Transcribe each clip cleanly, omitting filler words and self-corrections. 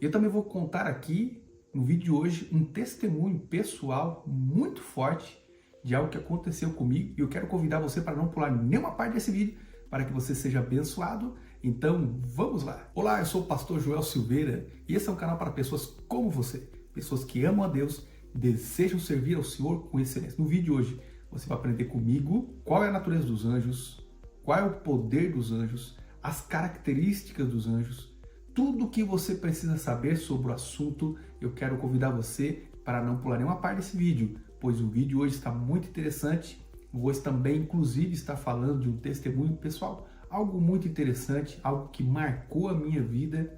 Eu também vou contar aqui, no vídeo de hoje, um testemunho pessoal muito forte de algo que aconteceu comigo e eu quero convidar você para não pular nenhuma parte desse vídeo para que você seja abençoado. Então, vamos lá! Olá, eu sou o pastor Joel Silveira e esse é um canal para pessoas como você, pessoas que amam a Deus, desejam servir ao Senhor com excelência. No vídeo de hoje, você vai aprender comigo qual é a natureza dos anjos, qual é o poder dos anjos, as características dos anjos, tudo o que você precisa saber sobre o assunto. Eu quero convidar você para não pular nenhuma parte desse vídeo, pois o vídeo hoje está muito interessante. Vou também, inclusive, estar falando de um testemunho pessoal, algo muito interessante, algo que marcou a minha vida,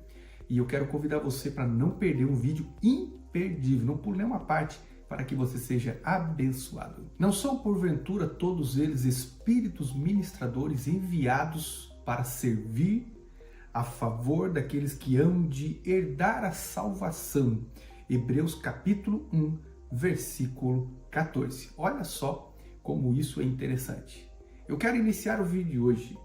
e eu quero convidar você para não perder um vídeo imperdível, não pule nenhuma parte, para que você seja abençoado. Não são, porventura, todos eles espíritos ministradores enviados para servir a favor daqueles que hão de herdar a salvação? Hebreus capítulo 1, versículo 14. Olha só como isso é interessante. Eu quero iniciar o vídeo de hoje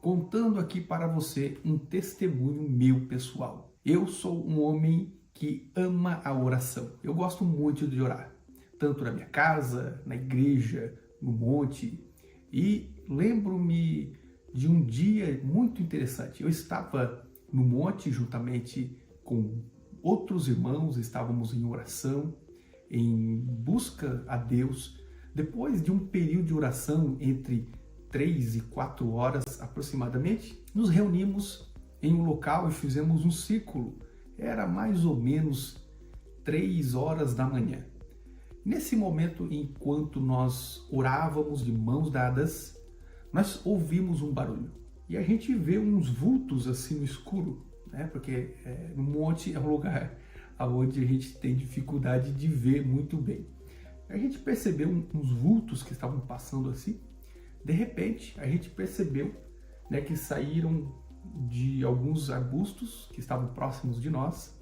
contando aqui para você um testemunho meu pessoal. Eu sou um homem que ama a oração. Eu gosto muito de orar, tanto na minha casa, na igreja, no monte. E lembro-me de um dia muito interessante. Eu estava no monte juntamente com outros irmãos, estávamos em oração, em busca a Deus. Depois de um período de oração entre 3 e 4 horas aproximadamente, nos reunimos em um local e fizemos um círculo. Era mais ou menos 3 horas da manhã. Nesse momento, enquanto nós orávamos de mãos dadas, nós ouvimos um barulho e a gente vê uns vultos assim no escuro, né? Porque no monte é um lugar onde a gente tem dificuldade de ver muito bem. A gente percebeu uns vultos que estavam passando assim. De repente, a gente percebeu, né, que saíram de alguns arbustos que estavam próximos de nós,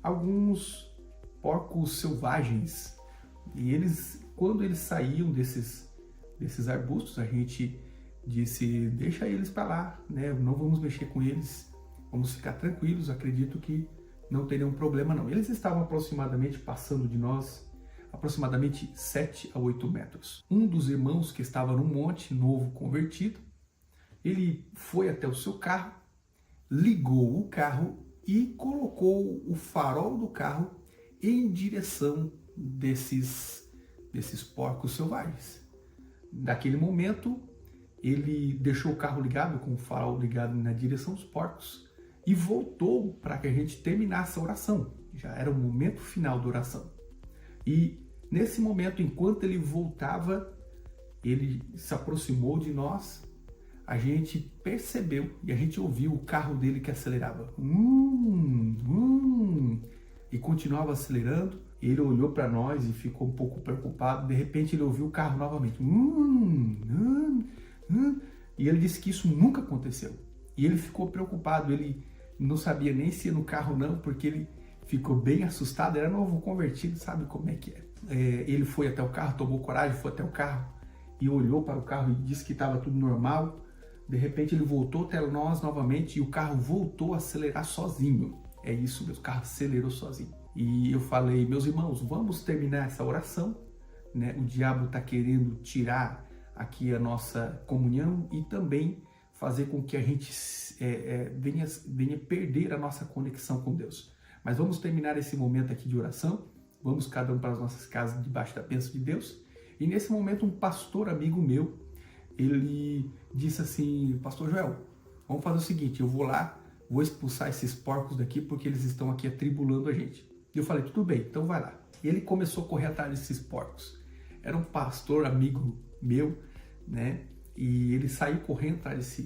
alguns porcos selvagens. E eles, quando eles saíam desses arbustos, a gente disse: deixa eles para lá, né? Não vamos mexer com eles, vamos ficar tranquilos, acredito que não tem nenhum problema não. Eles estavam aproximadamente passando de nós, aproximadamente 7 a 8 metros. Um dos irmãos que estava no monte, novo convertido, ele foi até o seu carro, ligou o carro e colocou o farol do carro em direção desses porcos selvagens. Naquele momento, ele deixou o carro ligado, com o farol ligado na direção dos porcos, e voltou para que a gente terminasse a oração. Já era o momento final da oração. E nesse momento, enquanto ele voltava, ele se aproximou de nós, a gente percebeu e a gente ouviu o carro dele que acelerava. E continuava acelerando. Ele olhou para nós e ficou um pouco preocupado. De repente ele ouviu o carro novamente. E ele disse que isso nunca aconteceu. E ele ficou preocupado, ele não sabia nem se ia no carro não, porque ele ficou bem assustado, era novo convertido, sabe como é que é. Ele foi até o carro, tomou coragem, foi até o carro e olhou para o carro e disse que estava tudo normal. De repente ele voltou até nós novamente e o carro voltou a acelerar sozinho. É isso mesmo, o carro acelerou sozinho. E eu falei: meus irmãos, vamos terminar essa oração, né? O diabo está querendo tirar aqui a nossa comunhão e também fazer com que a gente venha perder a nossa conexão com Deus. Mas vamos terminar esse momento aqui de oração, vamos cada um para as nossas casas debaixo da bênção de Deus. E nesse momento um pastor amigo meu, ele disse assim: pastor Joel, vamos fazer o seguinte, eu vou lá, vou expulsar esses porcos daqui porque eles estão aqui atribulando a gente. E eu falei: tudo bem, então vai lá. E ele começou a correr atrás desses porcos. Era um pastor amigo meu, né? E ele saiu correndo atrás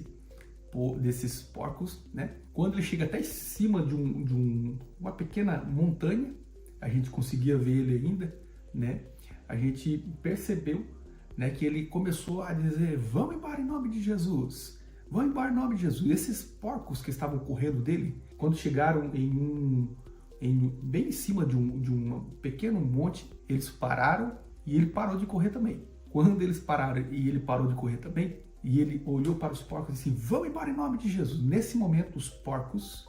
desses porcos, né? Quando ele chega até em cima de uma pequena montanha, a gente conseguia ver ele ainda, né? A gente percebeu, né, que ele começou a dizer: vamos embora em nome de Jesus, vamos embora em nome de Jesus. E esses porcos que estavam correndo dele, quando chegaram bem em cima de um pequeno monte, eles pararam e ele parou de correr também. Quando eles pararam e ele parou de correr também, e ele olhou para os porcos e disse: vamos embora em nome de Jesus. Nesse momento, os porcos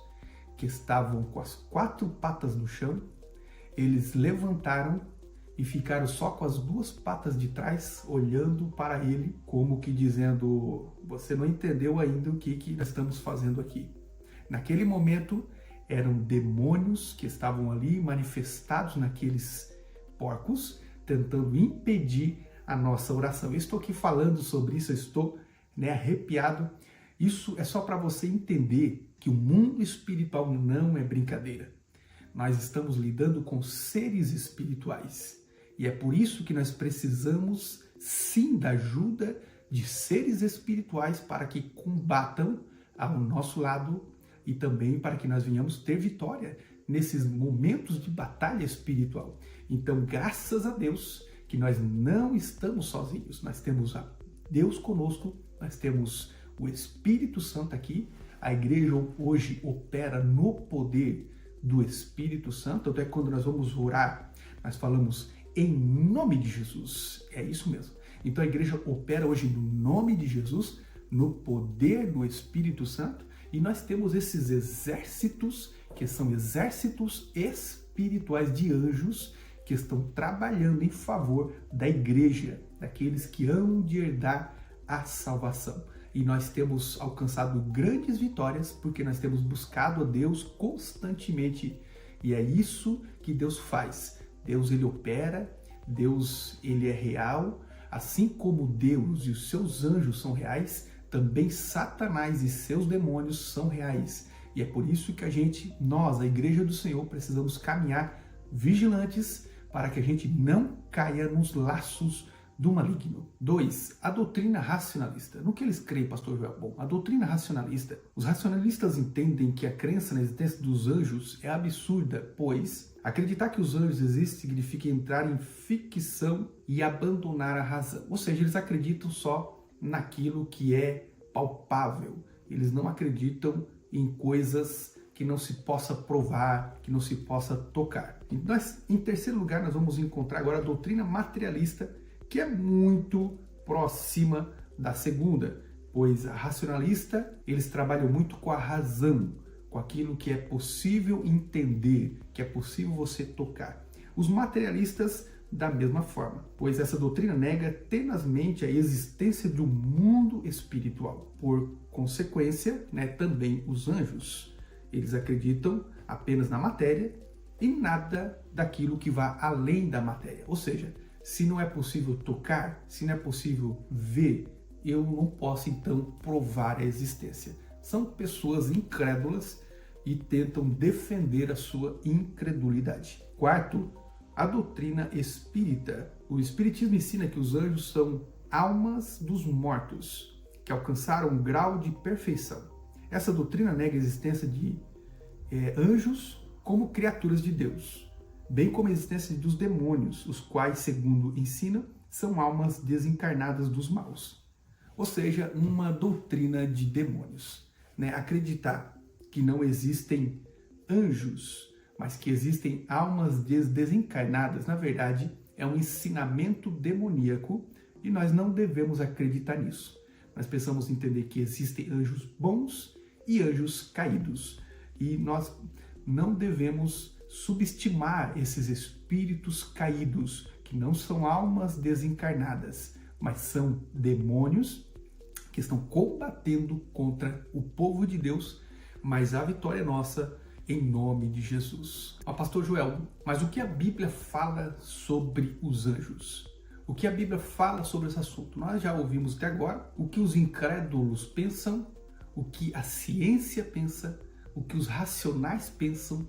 que estavam com as 4 patas no chão, eles levantaram e ficaram só com as 2 patas de trás, olhando para ele, como que dizendo, você não entendeu ainda o que nós estamos fazendo aqui. Naquele momento, eram demônios que estavam ali manifestados naqueles porcos, tentando impedir a nossa oração. Eu estou aqui falando sobre isso, eu estou arrepiado. Isso é só para você entender que o mundo espiritual não é brincadeira. Nós estamos lidando com seres espirituais. E é por isso que nós precisamos, sim, da ajuda de seres espirituais para que combatam ao nosso lado e também para que nós venhamos ter vitória nesses momentos de batalha espiritual. Então, graças a Deus que nós não estamos sozinhos. Nós temos a Deus conosco, nós temos o Espírito Santo aqui. A igreja hoje opera no poder do Espírito Santo. Tanto é que quando nós vamos orar, nós falamos em nome de Jesus. É isso mesmo. Então a igreja opera hoje no nome de Jesus, no poder do Espírito Santo, e nós temos esses exércitos, que são exércitos espirituais de anjos, que estão trabalhando em favor da igreja, daqueles que hão de herdar a salvação. E nós temos alcançado grandes vitórias, porque nós temos buscado a Deus constantemente. E é isso que Deus faz. Deus, ele opera, Deus, ele é real. Assim como Deus e os seus anjos são reais, também Satanás e seus demônios são reais. E é por isso que nós, a Igreja do Senhor, precisamos caminhar vigilantes para que a gente não caia nos laços do maligno. 2. A doutrina racionalista. No que eles creem, pastor Joel? Bom, a doutrina racionalista, os racionalistas entendem que a crença na existência dos anjos é absurda, pois acreditar que os anjos existem significa entrar em ficção e abandonar a razão. Ou seja, eles acreditam só naquilo que é palpável. Eles não acreditam em coisas que não se possa provar, que não se possa tocar. Em terceiro lugar, nós vamos encontrar agora a doutrina materialista, que é muito próxima da segunda, pois a racionalista, eles trabalham muito com a razão, com aquilo que é possível entender, que é possível você tocar. Os materialistas, da mesma forma, pois essa doutrina nega tenazmente a existência de um mundo espiritual. Por consequência, também os anjos, eles acreditam apenas na matéria e nada daquilo que vá além da matéria. Ou seja, se não é possível tocar, se não é possível ver, eu não posso então provar a existência. São pessoas incrédulas e tentam defender a sua incredulidade. Quarto, a doutrina espírita. O espiritismo ensina que os anjos são almas dos mortos, que alcançaram um grau de perfeição. Essa doutrina nega a existência de anjos como criaturas de Deus, bem como a existência dos demônios, os quais, segundo ensinam, são almas desencarnadas dos maus. Ou seja, uma doutrina de demônios. Acreditar que não existem anjos, mas que existem almas desencarnadas, na verdade, é um ensinamento demoníaco e nós não devemos acreditar nisso. Nós precisamos entender que existem anjos bons e anjos caídos. E nós não devemos subestimar esses espíritos caídos, que não são almas desencarnadas, mas são demônios que estão combatendo contra o povo de Deus, mas a vitória é nossa em nome de Jesus. Pastor Joel, mas o que a Bíblia fala sobre os anjos? O que a Bíblia fala sobre esse assunto? Nós já ouvimos até agora o que os incrédulos pensam, o que a ciência pensa, o que os racionais pensam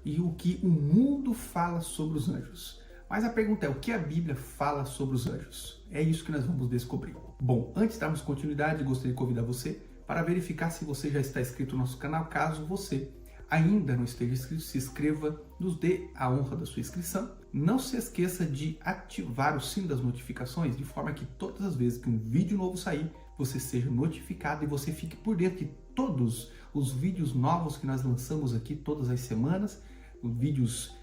e o que o mundo fala sobre os anjos. Mas a pergunta é, o que a Bíblia fala sobre os anjos? É isso que nós vamos descobrir. Bom, antes de darmos continuidade, gostaria de convidar você para verificar se você já está inscrito no nosso canal. Caso você ainda não esteja inscrito, se inscreva, nos dê a honra da sua inscrição. Não se esqueça de ativar o sino das notificações, de forma que todas as vezes que um vídeo novo sair, você seja notificado e você fique por dentro de todos os vídeos novos que nós lançamos aqui todas as semanas, vídeos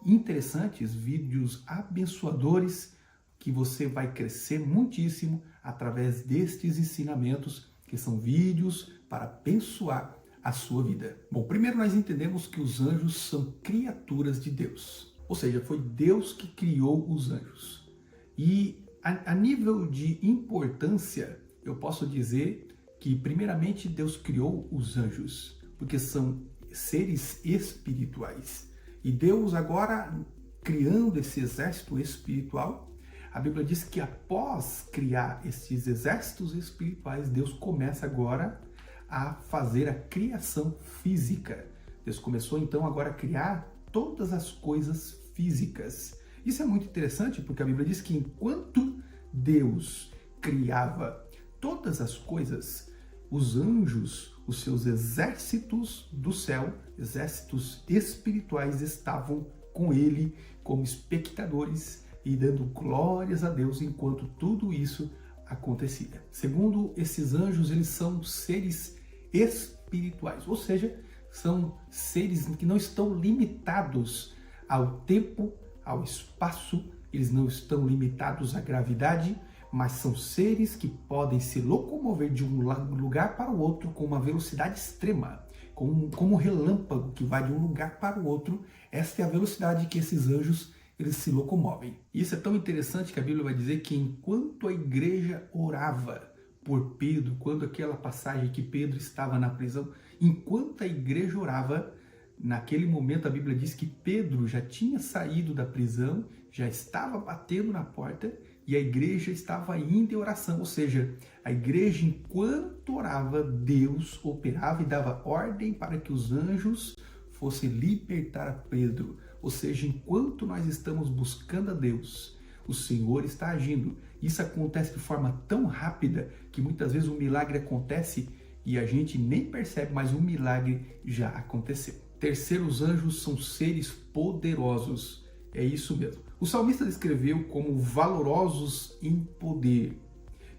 interessantes, vídeos abençoadores, que você vai crescer muitíssimo através destes ensinamentos, que são vídeos para abençoar a sua vida. Bom, primeiro nós entendemos que os anjos são criaturas de Deus. Ou seja, foi Deus que criou os anjos. E a nível de importância, eu posso dizer que primeiramente Deus criou os anjos, porque são seres espirituais. E Deus agora, criando esse exército espiritual, a Bíblia diz que após criar esses exércitos espirituais, Deus começa agora a fazer a criação física. Deus começou então agora a criar todas as coisas físicas. Isso é muito interessante porque a Bíblia diz que enquanto Deus criava todas as coisas, os anjos, os seus exércitos do céu, exércitos espirituais, estavam com ele como espectadores e dando glórias a Deus enquanto tudo isso acontecia. Segundo esses anjos, eles são seres espirituais, ou seja, são seres que não estão limitados ao tempo, ao espaço, eles não estão limitados à gravidade, mas são seres que podem se locomover de um lugar para o outro com uma velocidade extrema, como um relâmpago que vai de um lugar para o outro. Esta é a velocidade que esses anjos eles se locomovem. Isso é tão interessante que a Bíblia vai dizer que enquanto a igreja orava por Pedro, quando aquela passagem que Pedro estava na prisão, enquanto a igreja orava, naquele momento a Bíblia diz que Pedro já tinha saído da prisão, já estava batendo na porta e a igreja estava indo em oração, ou seja, a igreja enquanto orava, Deus operava e dava ordem para que os anjos fossem libertar Pedro. Ou seja, enquanto nós estamos buscando a Deus, o Senhor está agindo. Isso acontece de forma tão rápida que muitas vezes um milagre acontece e a gente nem percebe, mas o milagre já aconteceu. Terceiro, os anjos são seres poderosos. É isso mesmo. O salmista descreveu como valorosos em poder,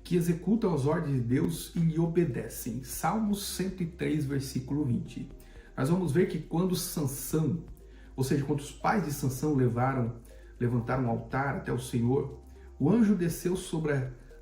que executam as ordens de Deus e lhe obedecem. Salmos 103, versículo 20. Nós vamos ver que quando Sansão, ou seja, quando os pais de Sansão levantaram um altar até o Senhor, o anjo desceu sobre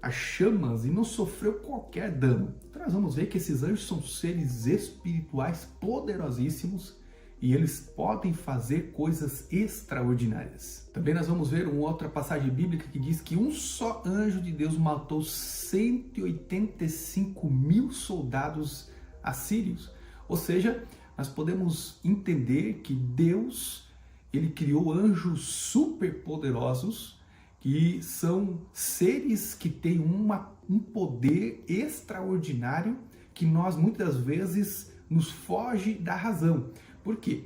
as chamas e não sofreu qualquer dano. Então nós vamos ver que esses anjos são seres espirituais poderosíssimos e eles podem fazer coisas extraordinárias. Também nós vamos ver uma outra passagem bíblica que diz que um só anjo de Deus matou 185 mil soldados assírios. Ou seja, nós podemos entender que Deus, ele criou anjos super poderosos, que são seres que têm um poder extraordinário que nós muitas vezes nos foge da razão. Por quê?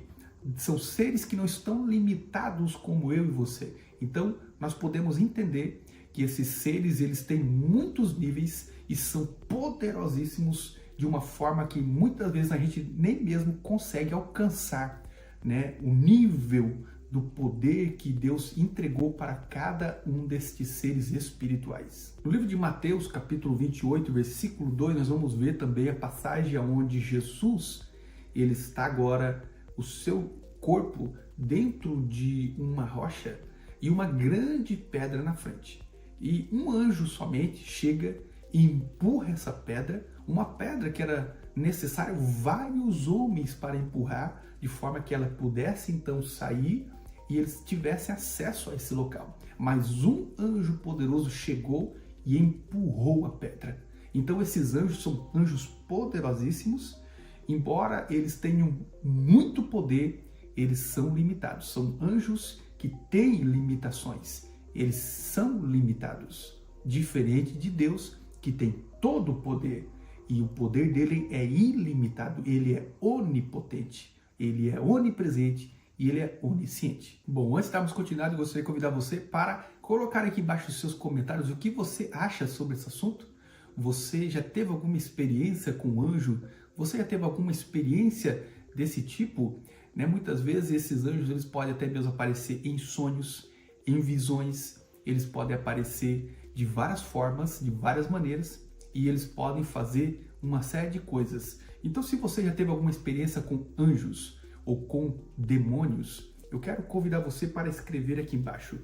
São seres que não estão limitados como eu e você. Então, nós podemos entender que esses seres, eles têm muitos níveis e são poderosíssimos de uma forma que muitas vezes a gente nem mesmo consegue alcançar, né, o nível do poder que Deus entregou para cada um destes seres espirituais. No livro de Mateus, capítulo 28, versículo 2, nós vamos ver também a passagem onde Jesus, ele está agora, o seu corpo dentro de uma rocha e uma grande pedra na frente. E um anjo somente chega e empurra essa pedra, uma pedra que era necessário vários homens para empurrar, de forma que ela pudesse então sair e eles tivessem acesso a esse local. Mas um anjo poderoso chegou e empurrou a pedra. Então esses anjos são anjos poderosíssimos, embora eles tenham muito poder, eles são limitados. São anjos que têm limitações, eles são limitados, diferente de Deus, que tem todo o poder, e o poder dele é ilimitado, ele é onipotente, ele é onipresente e ele é onisciente. Bom, antes de darmos continuidade, eu gostaria de convidar você para colocar aqui embaixo os seus comentários o que você acha sobre esse assunto. Você já teve alguma experiência com um anjo? Você já teve alguma experiência desse tipo? Né? Muitas vezes esses anjos eles podem até mesmo aparecer em sonhos, em visões, eles podem aparecer de várias formas, de várias maneiras, e eles podem fazer uma série de coisas. Então, se você já teve alguma experiência com anjos ou com demônios, eu quero convidar você para escrever aqui embaixo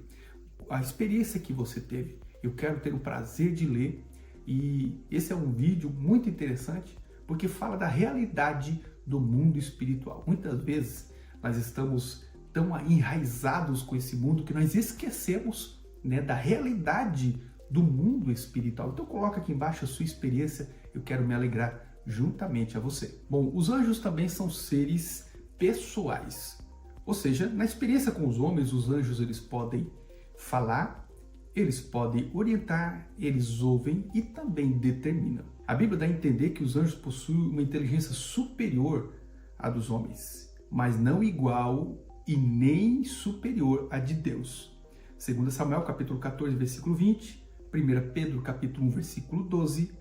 a experiência que você teve. Eu quero ter o prazer de ler, e esse é um vídeo muito interessante porque fala da realidade do mundo espiritual. Muitas vezes nós estamos tão enraizados com esse mundo que nós esquecemos, né, da realidade do mundo espiritual. Então coloca aqui embaixo a sua experiência, eu quero me alegrar juntamente a você. Bom, os anjos também são seres pessoais, ou seja, na experiência com os homens, os anjos eles podem falar, eles podem orientar, eles ouvem e também determinam. A Bíblia dá a entender que os anjos possuem uma inteligência superior à dos homens, mas não igual e nem superior à de Deus. 2 Samuel capítulo 14, versículo 20, 1 Pedro capítulo 1, versículo 12.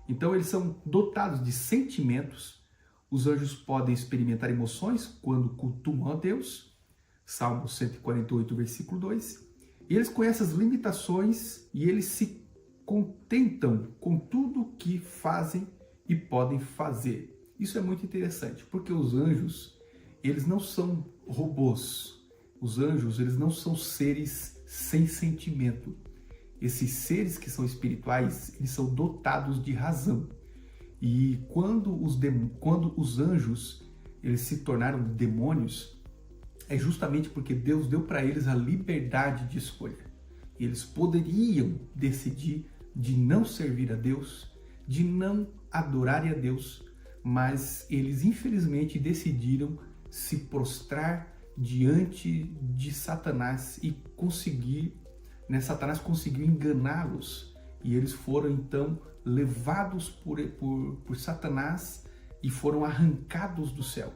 Então eles são dotados de sentimentos. Os anjos podem experimentar emoções quando cultuam a Deus. Salmo 148, versículo 2. E eles conhecem as limitações e eles se contentam com tudo que fazem e podem fazer. Isso é muito interessante, porque os anjos, eles não são robôs. Os anjos, eles não são seres sem sentimento. Esses seres que são espirituais, eles são dotados de razão. E quando os anjos eles se tornaram demônios, é justamente porque Deus deu para eles a liberdade de escolha. Eles poderiam decidir de não servir a Deus, de não adorarem a Deus, mas eles infelizmente decidiram se prostrar diante de Satanás e Satanás conseguiu enganá-los e eles foram então levados por Satanás e foram arrancados do céu.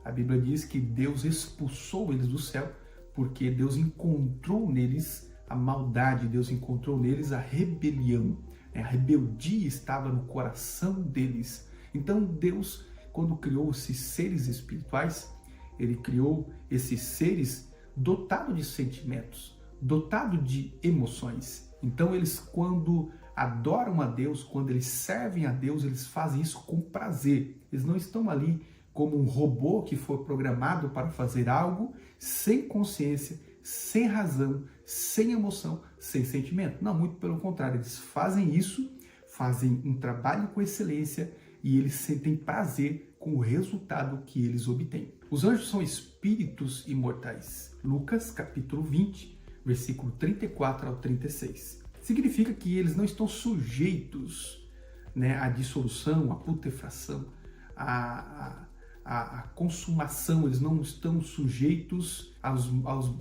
A Bíblia diz que Deus expulsou eles do céu porque Deus encontrou neles a maldade, Deus encontrou neles a rebelião. A rebeldia estava no coração deles. Então Deus, quando criou esses seres espirituais, Ele criou esses seres dotados de sentimentos, dotados de emoções. Então eles, quando adoram a Deus, quando eles servem a Deus, eles fazem isso com prazer. Eles não estão ali como um robô que foi programado para fazer algo sem consciência, sem razão, sem emoção, sem sentimento. Não, muito pelo contrário, eles fazem isso, fazem um trabalho com excelência e eles sentem prazer com o resultado que eles obtêm. Os anjos são espíritos imortais. Lucas capítulo 20, versículo 34 ao 36. Significa que eles não estão sujeitos, né, à dissolução, à putrefação, à consumação. Eles não estão sujeitos aos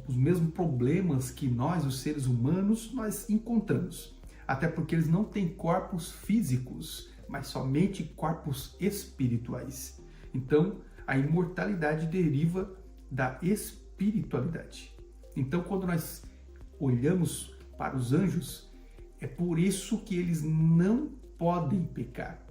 mesmos problemas que nós, os seres humanos, nós encontramos. Até porque eles não têm corpos físicos, mas somente corpos espirituais. Então, a imortalidade deriva da espiritualidade. Então, quando nós olhamos para os anjos, é por isso que eles não podem pecar.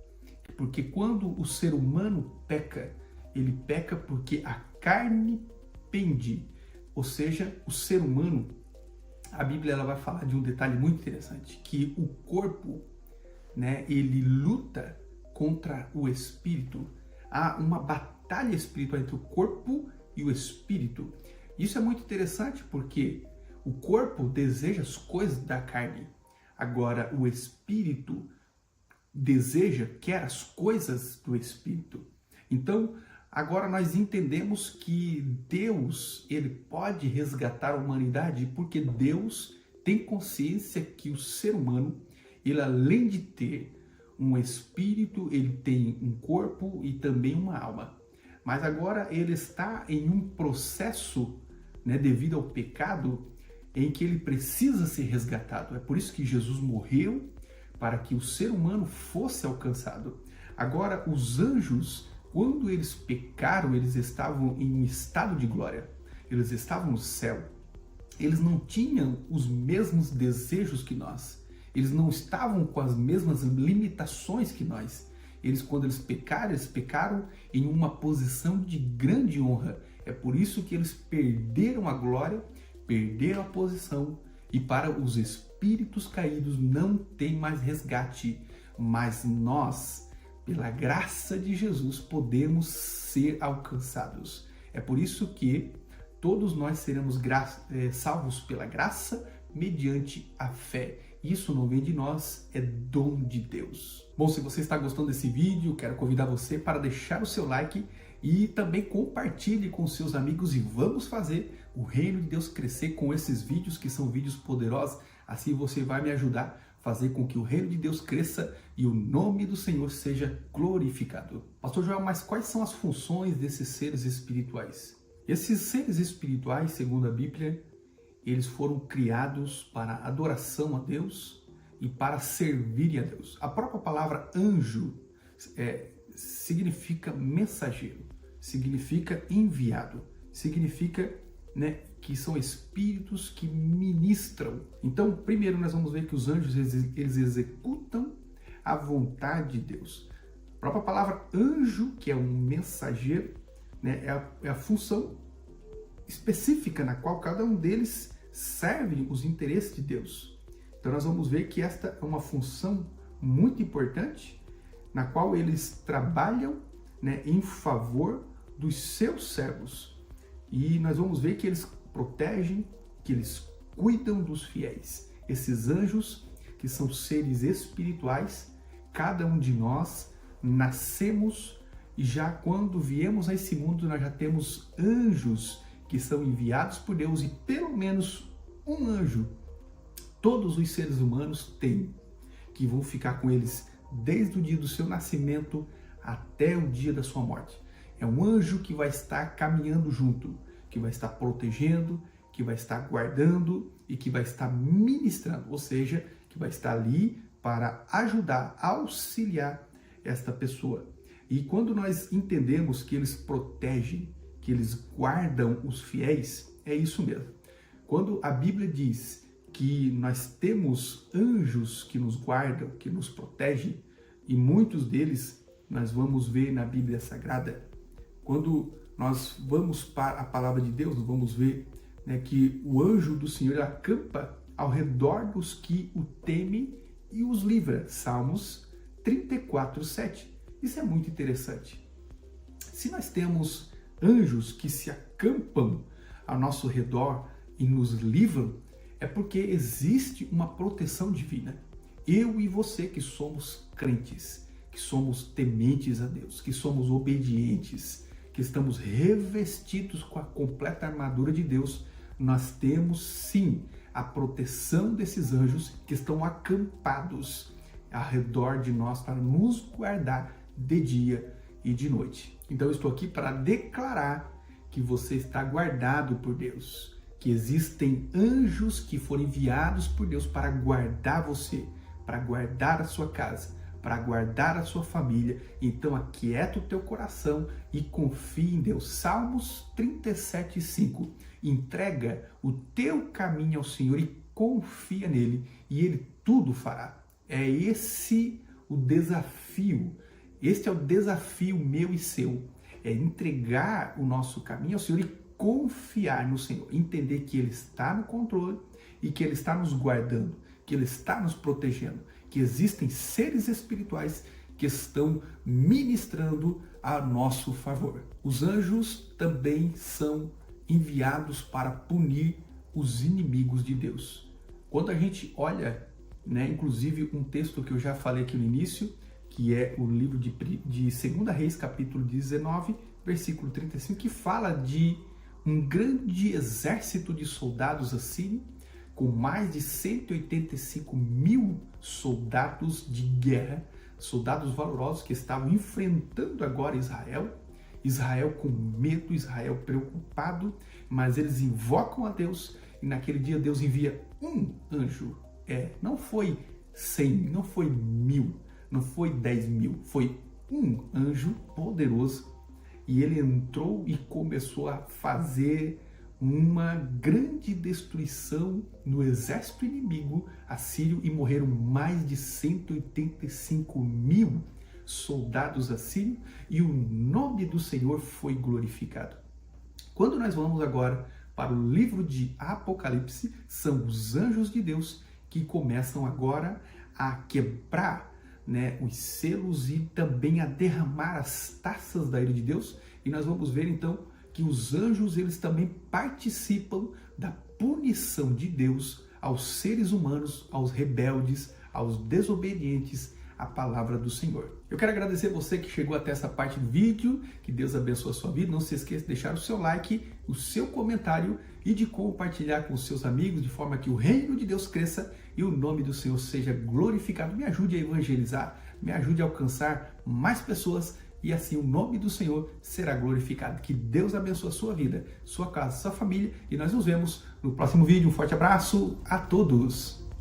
Porque quando o ser humano peca, ele peca porque a carne pende. Ou seja, o ser humano, a Bíblia ela vai falar de um detalhe muito interessante, que o corpo, né, ele luta contra o espírito. Há uma batalha espiritual entre o corpo e o espírito. Isso é muito interessante porque o corpo deseja as coisas da carne. Agora, o espírito quer as coisas do espírito. Então, agora nós entendemos que Deus, ele pode resgatar a humanidade porque Deus tem consciência que o ser humano, ele além de ter um espírito, ele tem um corpo e também uma alma. Mas agora ele está em um processo, né, devido ao pecado, em que ele precisa ser resgatado. É por isso que Jesus morreu, para que o ser humano fosse alcançado. Agora, os anjos, quando eles pecaram, eles estavam em um estado de glória. Eles estavam no céu. Eles não tinham os mesmos desejos que nós. Eles não estavam com as mesmas limitações que nós. Quando eles pecaram em uma posição de grande honra. É por isso que eles perderam a glória, perderam a posição, e para os espíritos caídos não tem mais resgate, mas nós, pela graça de Jesus, podemos ser alcançados. É por isso que todos nós seremos salvos pela graça mediante a fé. Isso não vem de nós, é dom de Deus. Bom, se você está gostando desse vídeo, quero convidar você para deixar o seu like E também compartilhe com seus amigos e vamos fazer o reino de Deus crescer com esses vídeos que são vídeos poderosos. Assim você vai me ajudar a fazer com que o reino de Deus cresça e o nome do Senhor seja glorificado. Pastor Joel, mas quais são as funções desses seres espirituais? Esses seres espirituais, segundo a Bíblia, eles foram criados para adoração a Deus e para servirem a Deus. A própria palavra anjo significa mensageiro, significa enviado, significa, que são espíritos que ministram. Então, primeiro nós vamos ver que os anjos eles executam a vontade de Deus. A própria palavra anjo, que é um mensageiro, é a função específica na qual cada um deles serve os interesses de Deus. Então nós vamos ver que esta é uma função muito importante, na qual eles trabalham em favor dos seus servos. E nós vamos ver que eles protegem, que eles cuidam dos fiéis. Esses anjos, que são seres espirituais, cada um de nós nascemos e já quando viemos a esse mundo nós já temos anjos que são enviados por Deus, e pelo menos um anjo todos os seres humanos têm, que vão ficar com eles desde o dia do seu nascimento até o dia da sua morte. É um anjo que vai estar caminhando junto, que vai estar protegendo, que vai estar guardando e que vai estar ministrando, ou seja, que vai estar ali para ajudar, auxiliar esta pessoa. E quando nós entendemos que eles protegem, que eles guardam os fiéis, é isso mesmo. Quando a Bíblia diz que nós temos anjos que nos guardam, que nos protegem, e muitos deles nós vamos ver na Bíblia Sagrada. Quando nós vamos para a palavra de Deus, nós vamos ver que o anjo do Senhor acampa ao redor dos que o temem e os livra. Salmos 34:7. Isso é muito interessante. Se nós temos anjos que se acampam ao nosso redor e nos livram, é porque existe uma proteção divina. Eu e você que somos crentes, que somos tementes a Deus, que somos obedientes, que estamos revestidos com a completa armadura de Deus, nós temos sim a proteção desses anjos que estão acampados ao redor de nós para nos guardar de dia e de noite. Então eu estou aqui para declarar que você está guardado por Deus, que existem anjos que foram enviados por Deus para guardar você, para guardar a sua casa, para guardar a sua família. Então aquieta o teu coração e confie em Deus. Salmos 37:5. Entrega o teu caminho ao Senhor e confia nele, e ele tudo fará. É esse o desafio. Este é o desafio meu e seu. É entregar o nosso caminho ao Senhor e confiar no Senhor. Entender que Ele está no controle e que Ele está nos guardando, que Ele está nos protegendo, que existem seres espirituais que estão ministrando a nosso favor. Os anjos também são enviados para punir os inimigos de Deus. Quando a gente olha, inclusive um texto que eu já falei aqui no início, que é o livro de 2 Reis, capítulo 19, versículo 35, que fala de um grande exército de soldados assírios, com mais de 185 mil soldados de guerra, soldados valorosos que estavam enfrentando agora Israel. Israel com medo, Israel preocupado, mas eles invocam a Deus, e naquele dia Deus envia um anjo. Não foi 100, não foi 1000, não foi 10 mil, foi um anjo poderoso, e ele entrou e começou a fazer uma grande destruição no exército inimigo assírio, e morreram mais de 185 mil soldados assírios, e o nome do Senhor foi glorificado. Quando nós vamos agora para o livro de Apocalipse, são os anjos de Deus que começam agora a quebrar os selos e também a derramar as taças da ira de Deus, e nós vamos ver então que os anjos eles também participam da punição de Deus aos seres humanos, aos rebeldes, aos desobedientes, a palavra do Senhor. Eu quero agradecer você que chegou até essa parte do vídeo, que Deus abençoe a sua vida. Não se esqueça de deixar o seu like, o seu comentário e de compartilhar com os seus amigos, de forma que o reino de Deus cresça e o nome do Senhor seja glorificado. Me ajude a evangelizar, me ajude a alcançar mais pessoas e assim o nome do Senhor será glorificado. Que Deus abençoe a sua vida, sua casa, sua família e nós nos vemos no próximo vídeo. Um forte abraço a todos!